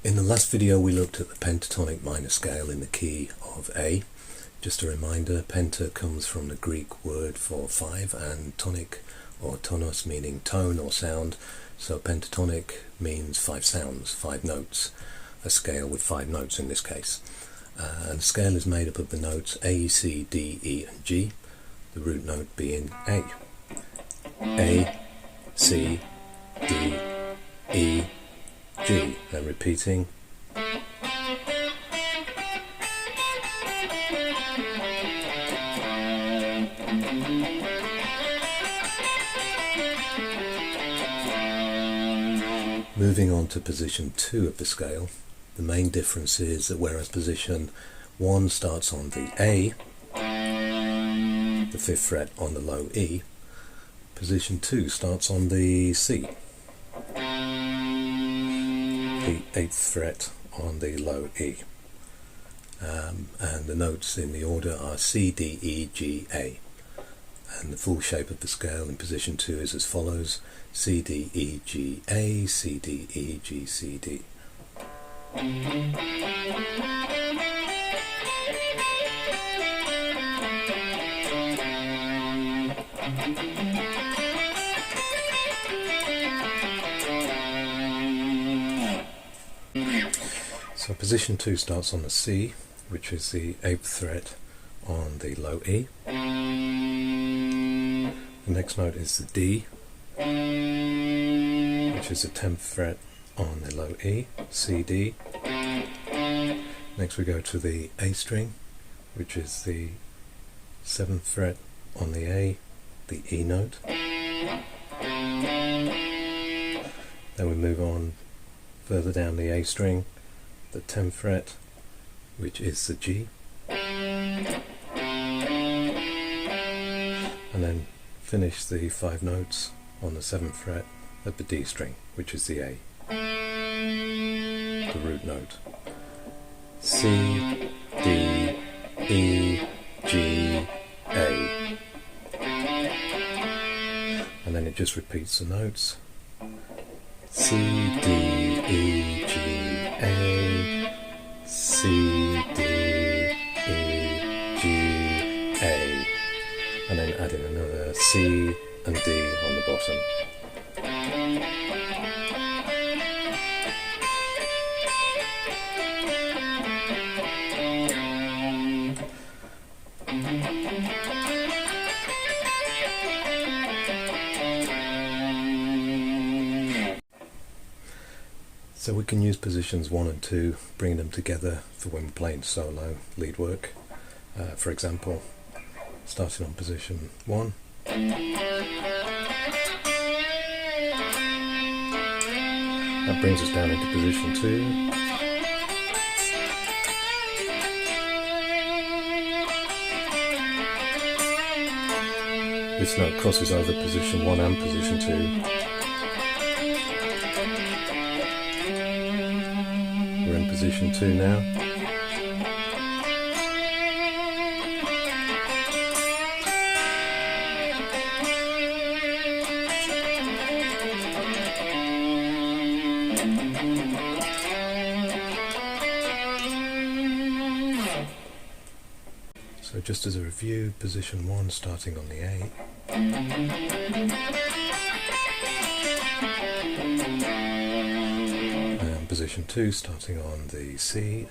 In the last video we looked at the pentatonic minor scale in the key of A. Just a reminder, penta comes from the Greek word for five and tonic or tonos meaning tone or sound, so pentatonic means five sounds, five notes, a scale with five notes in this case. And the scale is made up of the notes A, C, D, E and G, the root note being A. A, C, D, E, G, and repeating. Moving on to position 2 of the scale, the main difference is that whereas position 1 starts on the A, the 5th fret on the low E, position 2 starts on the C, the 8th fret on the low E. And the notes in the order are C, D, E, G, A. And the full shape of the scale in position 2 is as follows: C, D, E, G, A, C, D, E, G, C, D. So position 2 starts on the C, which is the 8th fret on the low E. The next note is the D, which is the 10th fret on the low E, C, D. Next we go to the A string, which is the 7th fret on the A, the E note. Then we move on further down the A string, the 10th fret, which is the G. And then finish the 5 notes on the 7th fret of the D string, which is the A, the root note. C, D, E, G, A. And then it just repeats the notes. C, D, E, G, A, C, D, E, G, A. And then add in another C and D on the bottom. So we can use positions 1 and 2, bring them together for when we're playing solo lead work. For example, starting on position 1. That brings us down into position 2. This note crosses over position 1 and position 2. We're in position 2 now. So just as a review, position 1 starting on the A. And position 2 starting on the C.